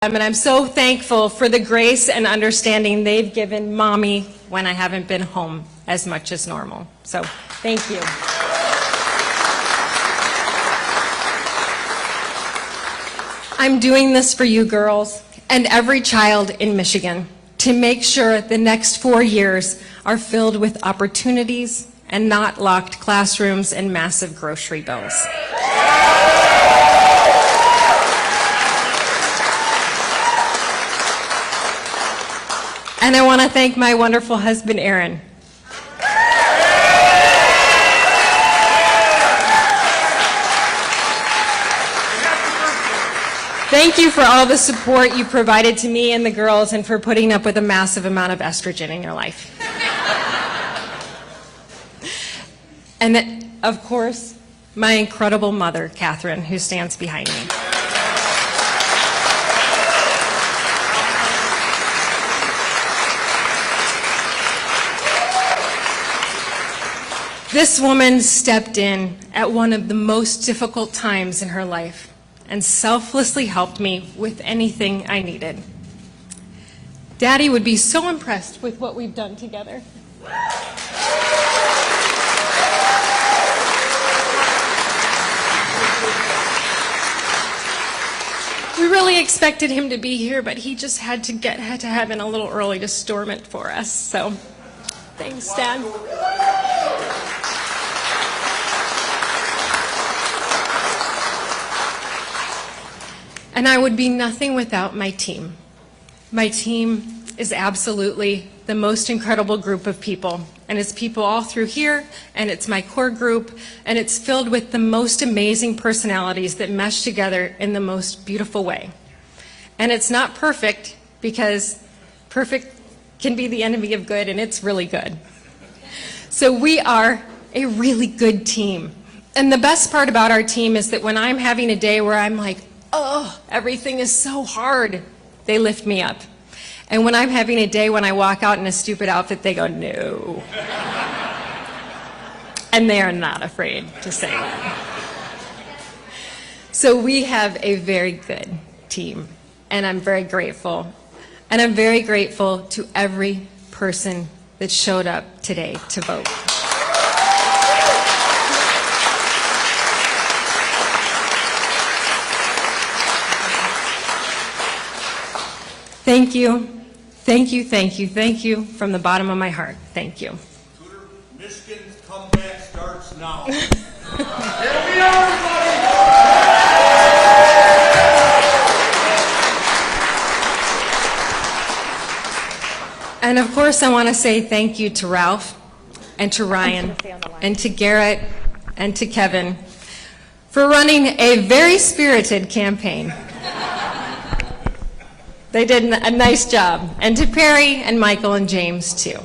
And I'm so thankful for the grace and understanding they've given Mommy when I haven't been home as much as normal. So, thank you. I'm doing this for you girls and every child in Michigan to make sure the next 4 years are filled with opportunities and not locked classrooms and massive grocery bills. And I want to thank my wonderful husband, Aaron. Thank you for all the support you provided to me and the girls and for putting up with a massive amount of estrogen in your life. And then, of course, my incredible mother, Catherine, who stands behind me. This woman stepped in at one of the most difficult times in her life and selflessly helped me with anything I needed. Daddy would be so impressed with what we've done together. We really expected him to be here, but he just had to get to heaven a little early to storm it for us. So, thanks, Dad. And I would be nothing without my team. My team is absolutely the most incredible group of people. And it's people all through here, and it's my core group, and it's filled with the most amazing personalities that mesh together in the most beautiful way. And it's not perfect, because perfect can be the enemy of good, and it's really good. So we are a really good team. And the best part about our team is that when I'm having a day where I'm like, oh, everything is so hard, they lift me up. And when I'm having a day when I walk out in a stupid outfit, they go, no. And they are not afraid to say that. So we have a very good team, and I'm very grateful. And I'm very grateful to every person that showed up today to vote. Thank you. Thank you, thank you, thank you from the bottom of my heart. Thank you. Tudor, Michigan's comeback starts now. Here we are, everybody! And of course, I want to say thank you to Ralph and to Ryan and to Garrett and to Kevin for running a very spirited campaign. They did a nice job. And to Perry and Michael and James, too.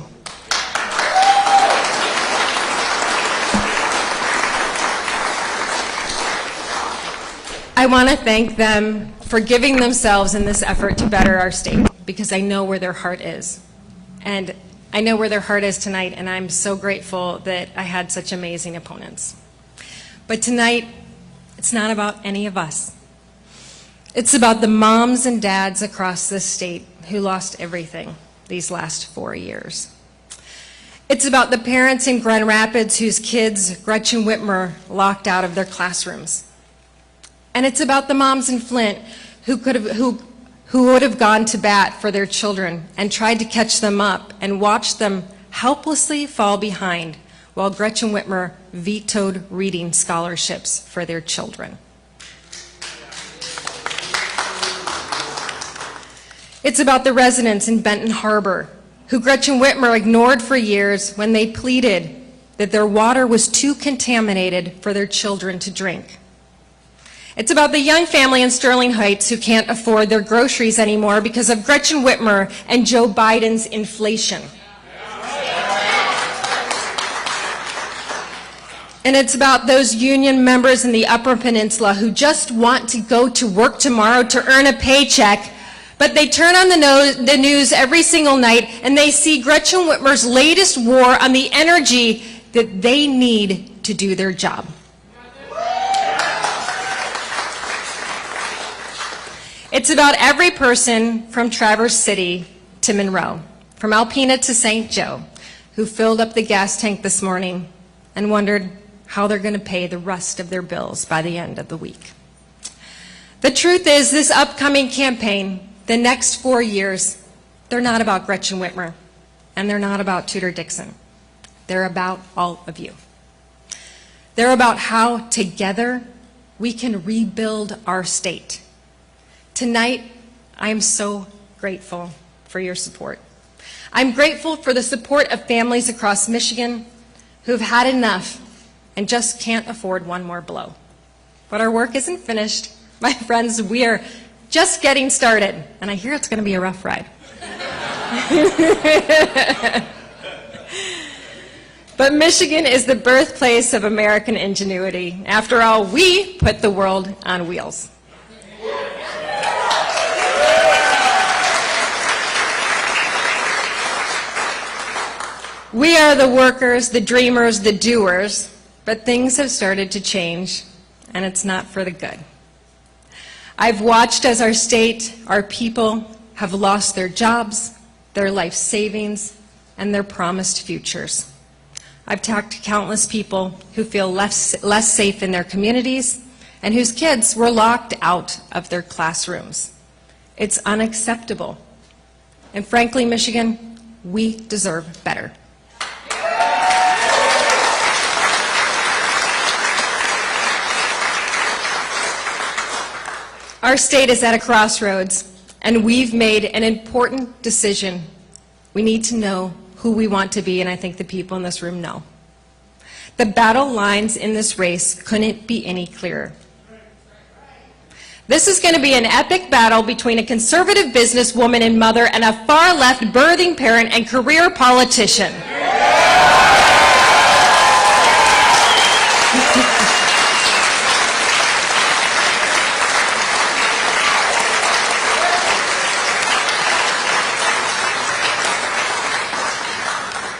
I want to thank them for giving themselves in this effort to better our state, because I know where their heart is. And I know where their heart is tonight, and I'm so grateful that I had such amazing opponents. But tonight, it's not about any of us. It's about the moms and dads across this state who lost everything these last 4 years. It's about the parents in Grand Rapids whose kids Gretchen Whitmer locked out of their classrooms. And it's about the moms in Flint who would have gone to bat for their children and tried to catch them up and watched them helplessly fall behind while Gretchen Whitmer vetoed reading scholarships for their children. It's about the residents in Benton Harbor who Gretchen Whitmer ignored for years when they pleaded that their water was too contaminated for their children to drink. It's about the young family in Sterling Heights who can't afford their groceries anymore because of Gretchen Whitmer and Joe Biden's inflation. And it's about those union members in the Upper Peninsula who just want to go to work tomorrow to earn a paycheck, but they turn on the news every single night and they see Gretchen Whitmer's latest war on the energy that they need to do their job. It's about every person from Traverse City to Monroe, from Alpena to St. Joe, who filled up the gas tank this morning and wondered how they're going to pay the rest of their bills by the end of the week. The truth is, this upcoming campaign, the next 4 years, they're not about Gretchen Whitmer, and they're not about Tudor Dixon. They're about all of you. They're about how, together, we can rebuild our state. Tonight, I am so grateful for your support. I'm grateful for the support of families across Michigan who've had enough and just can't afford one more blow. But our work isn't finished. My friends, we are just getting started, and I hear it's going to be a rough ride. But Michigan is the birthplace of American ingenuity. After all, we put the world on wheels. We are the workers, the dreamers, the doers, but things have started to change, and it's not for the good. I've watched as our state, our people, have lost their jobs, their life savings, and their promised futures. I've talked to countless people who feel less safe in their communities and whose kids were locked out of their classrooms. It's unacceptable. And frankly, Michigan, we deserve better. Our state is at a crossroads, and we've made an important decision. We need to know who we want to be, and I think the people in this room know. The battle lines in this race couldn't be any clearer. This is going to be an epic battle between a conservative businesswoman and mother and a far-left birthing parent and career politician.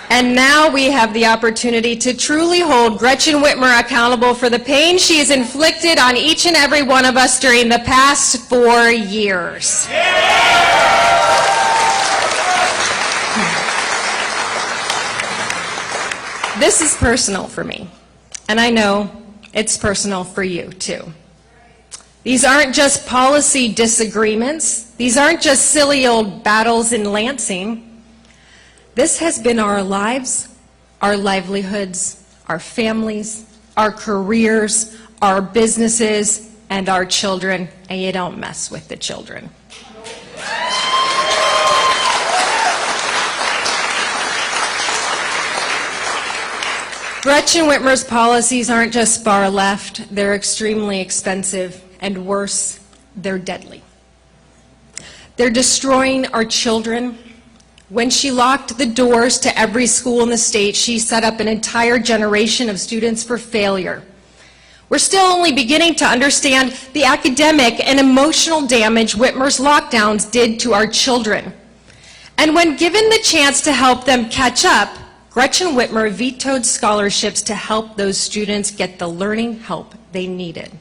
And now we have the opportunity to truly hold Gretchen Whitmer accountable for the pain she has inflicted on each and every one of us during the past 4 years. This is personal for me, and I know it's personal for you too. These aren't just policy disagreements. These aren't just silly old battles in Lansing. This has been our lives, our livelihoods, our families, our careers, our businesses, and our children, and you don't mess with the children. Gretchen Whitmer's policies aren't just far left, they're extremely expensive, and worse, they're deadly. They're destroying our children. When she locked the doors to every school in the state, she set up an entire generation of students for failure. We're still only beginning to understand the academic and emotional damage Whitmer's lockdowns did to our children. And when given the chance to help them catch up, Gretchen Whitmer vetoed scholarships to help those students get the learning help they needed.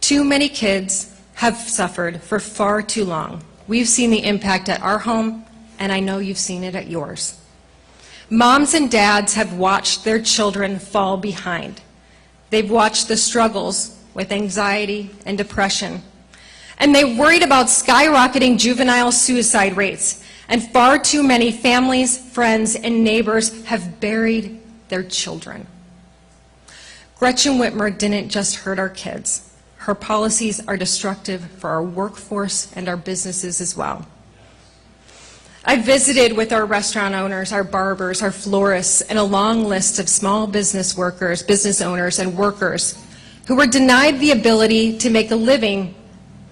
Too many kids have suffered for far too long. We've seen the impact at our home, and I know you've seen it at yours. Moms and dads have watched their children fall behind. They've watched the struggles with anxiety and depression. And they've worried about skyrocketing juvenile suicide rates. And far too many families, friends, and neighbors have buried their children. Gretchen Whitmer didn't just hurt our kids. Her policies are destructive for our workforce and our businesses as well. I visited with our restaurant owners, our barbers, our florists, and a long list of small business workers, business owners, and workers who were denied the ability to make a living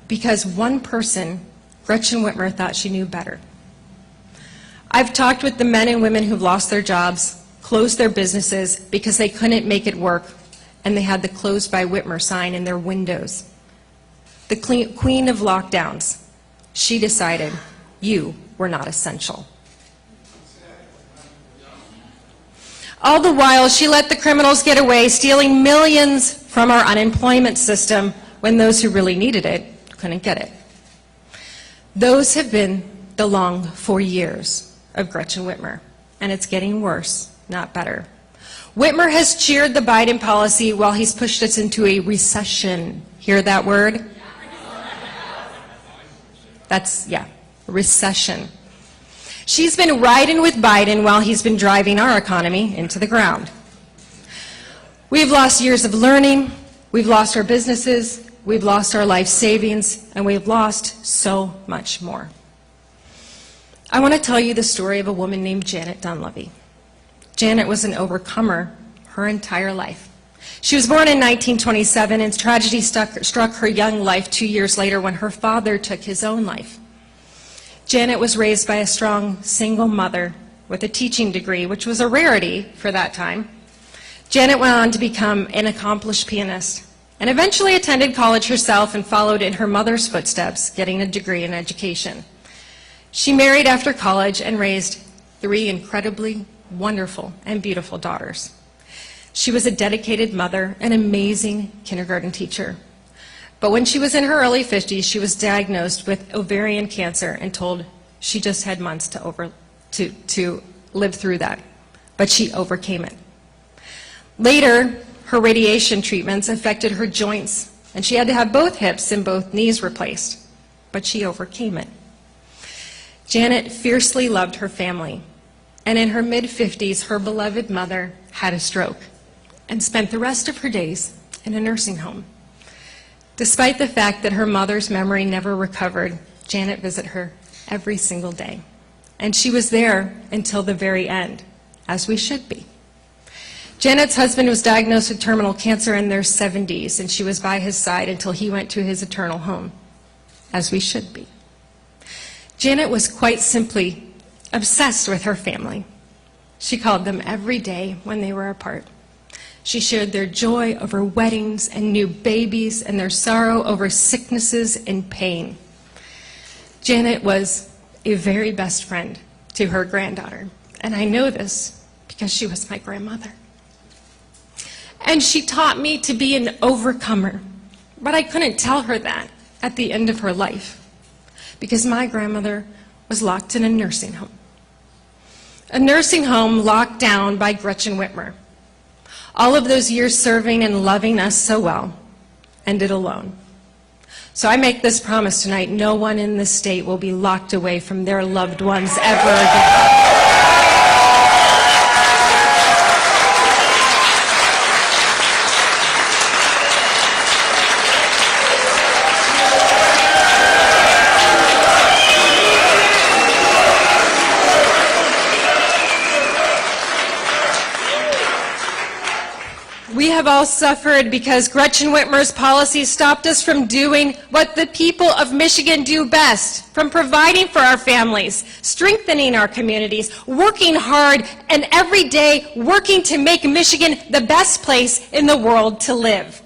because one person, Gretchen Whitmer, thought she knew better. I've talked with the men and women who've lost their jobs, closed their businesses because they couldn't make it work, and they had the Closed by Whitmer sign in their windows. The queen of lockdowns, she decided you were not essential. All the while, she let the criminals get away, stealing millions from our unemployment system when those who really needed it couldn't get it. Those have been the long 4 years of Gretchen Whitmer, and it's getting worse, not better. Whitmer has cheered the Biden policy while he's pushed us into a recession. Hear that word? Recession. She's been riding with Biden while he's been driving our economy into the ground. We've lost years of learning, we've lost our businesses, we've lost our life savings, and we've lost so much more. I want to tell you the story of a woman named Janet Dunleavy. Janet was an overcomer her entire life. She was born in 1927, and tragedy struck her young life 2 years later when her father took his own life. Janet was raised by a strong single mother with a teaching degree, which was a rarity for that time. Janet went on to become an accomplished pianist and eventually attended college herself and followed in her mother's footsteps, getting a degree in education. She married after college and raised 3 incredibly wonderful and beautiful daughters. She was a dedicated mother, an amazing kindergarten teacher. But when she was in her early 50s, she was diagnosed with ovarian cancer and told she just had months to live through that. But she overcame it. Later, her radiation treatments affected her joints, and she had to have both hips and both knees replaced. But she overcame it. Janet fiercely loved her family, and in her mid-50s, her beloved mother had a stroke and spent the rest of her days in a nursing home. Despite the fact that her mother's memory never recovered, Janet visited her every single day. And she was there until the very end, as we should be. Janet's husband was diagnosed with terminal cancer in their 70s, and she was by his side until he went to his eternal home, as we should be. Janet was quite simply obsessed with her family. She called them every day when they were apart. She shared their joy over weddings and new babies and their sorrow over sicknesses and pain. Janet was a very best friend to her granddaughter, and I know this because she was my grandmother. And she taught me to be an overcomer, but I couldn't tell her that at the end of her life because my grandmother was locked in a nursing home. A nursing home locked down by Gretchen Whitmer. All of those years serving and loving us so well ended alone. So I make this promise tonight, no one in this state will be locked away from their loved ones ever again. We have all suffered because Gretchen Whitmer's policies stopped us from doing what the people of Michigan do best, from providing for our families, strengthening our communities, working hard, and every day working to make Michigan the best place in the world to live.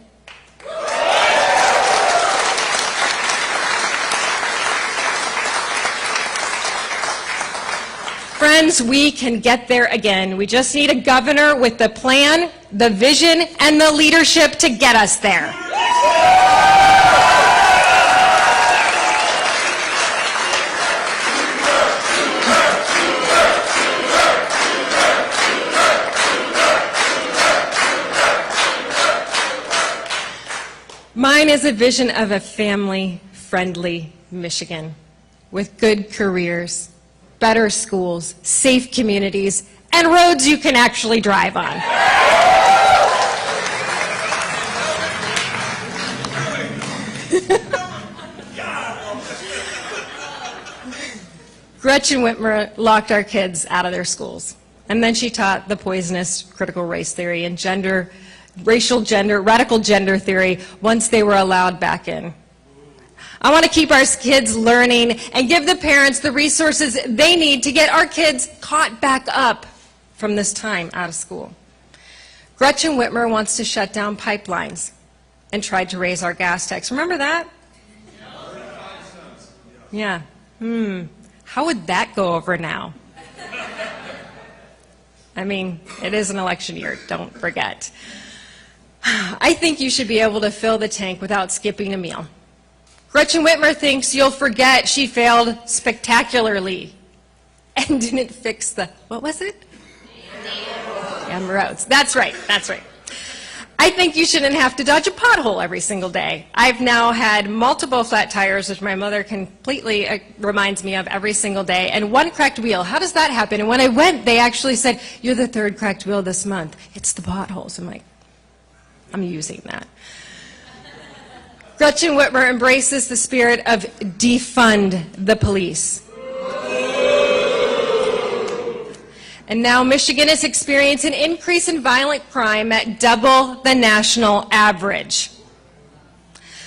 Friends, we can get there again. We just need a governor with the plan, the vision, and the leadership to get us there. Mine is a vision of a family-friendly Michigan with good careers, better schools, safe communities, and roads you can actually drive on. Gretchen Whitmer locked our kids out of their schools, and then she taught the poisonous critical race theory and radical gender theory once they were allowed back in. I want to keep our kids learning and give the parents the resources they need to get our kids caught back up from this time out of school. Gretchen Whitmer wants to shut down pipelines and tried to raise our gas tax. Remember that? Yeah. How would that go over now? I mean, it is an election year, don't forget. I think you should be able to fill the tank without skipping a meal. Gretchen Whitmer thinks you'll forget she failed spectacularly and didn't fix the, what was it? Damn roads. That's right, that's right. I think you shouldn't have to dodge a pothole every single day. I've now had multiple flat tires, which my mother completely reminds me of every single day, and one cracked wheel. How does that happen? And when I went, they actually said, you're the third cracked wheel this month. It's the potholes. I'm like, I'm using that. Gretchen Whitmer embraces the spirit of defund the police. And now Michigan is experiencing an increase in violent crime at double the national average.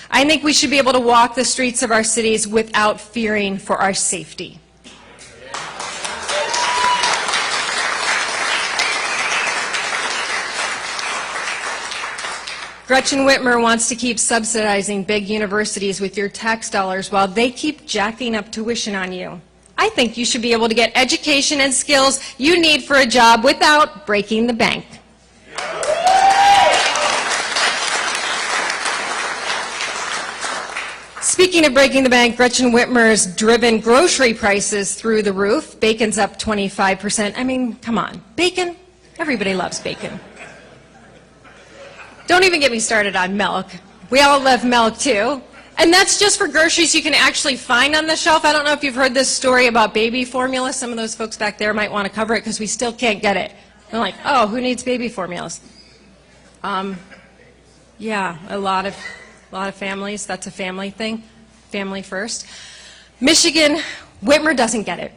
I think we should be able to walk the streets of our cities without fearing for our safety. Gretchen Whitmer wants to keep subsidizing big universities with your tax dollars while they keep jacking up tuition on you. I think you should be able to get education and skills you need for a job without breaking the bank. Speaking of breaking the bank, Gretchen Whitmer's driven grocery prices through the roof. Bacon's up 25%. I mean, come on. Bacon? Everybody loves bacon. Don't even get me started on milk. We all love milk, too. And that's just for groceries you can actually find on the shelf. I don't know if you've heard this story about baby formula. Some of those folks back there might want to cover it because we still can't get it. They're like, oh, who needs baby formulas? Yeah, a lot of families. That's a family thing. Family first. Michigan, Whitmer doesn't get it.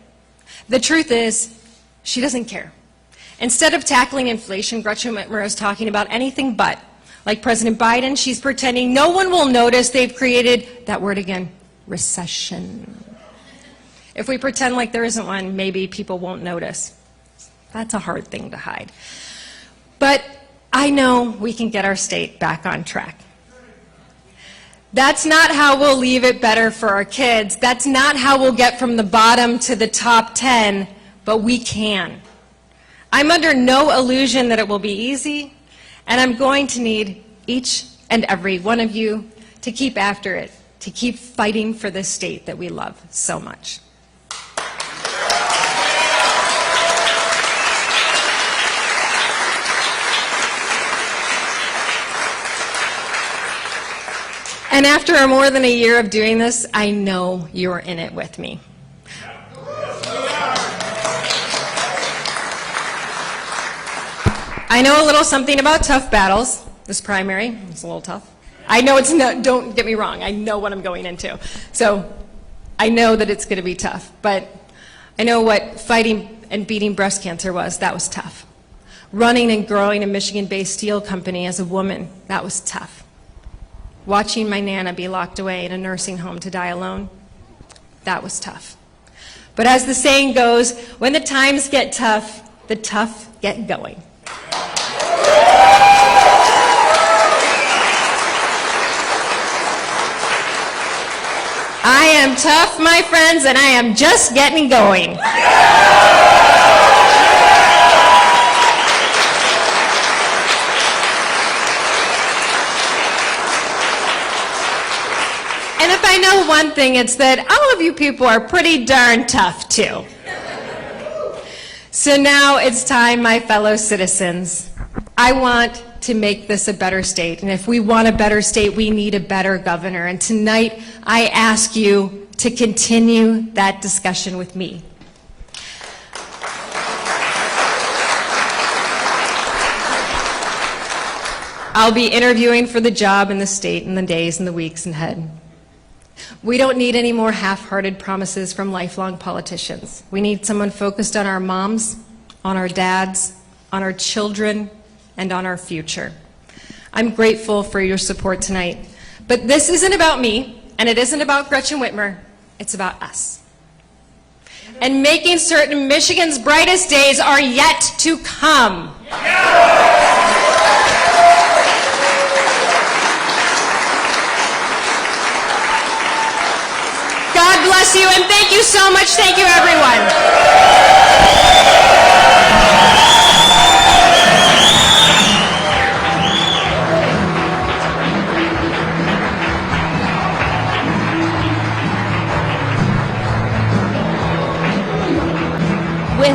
The truth is, she doesn't care. Instead of tackling inflation, Gretchen Whitmer is talking about anything but. Like President Biden, she's pretending no one will notice they've created, that word again, recession. If we pretend like there isn't one, maybe people won't notice. That's a hard thing to hide. But I know we can get our state back on track. That's not how we'll leave it better for our kids. That's not how we'll get from the bottom to the top 10, but we can. I'm under no illusion that it will be easy, and I'm going to need each and every one of you to keep after it, to keep fighting for this state that we love so much. And after more than a year of doing this, I know you're in it with me. I know a little something about tough battles. This primary is a little tough. I know it's not, don't get me wrong, I know what I'm going into. So I know that it's going to be tough, but I know what fighting and beating breast cancer was. That was tough. Running and growing a Michigan-based steel company as a woman, that was tough. Watching my Nana be locked away in a nursing home to die alone, that was tough. But as the saying goes, when the times get tough, the tough get going. I am tough, my friends, and I am just getting going. And if I know one thing, it's that all of you people are pretty darn tough, too. So now it's time, my fellow citizens. I want to make this a better state. And if we want a better state, we need a better governor. And tonight, I ask you to continue that discussion with me. I'll be interviewing for the job in the state in the days and the weeks ahead. We don't need any more half-hearted promises from lifelong politicians. We need someone focused on our moms, on our dads, on our children, and on our future. I'm grateful for your support tonight. But this isn't about me, and it isn't about Gretchen Whitmer. It's about us. And making certain Michigan's brightest days are yet to come. God bless you, and thank you so much. Thank you, everyone. with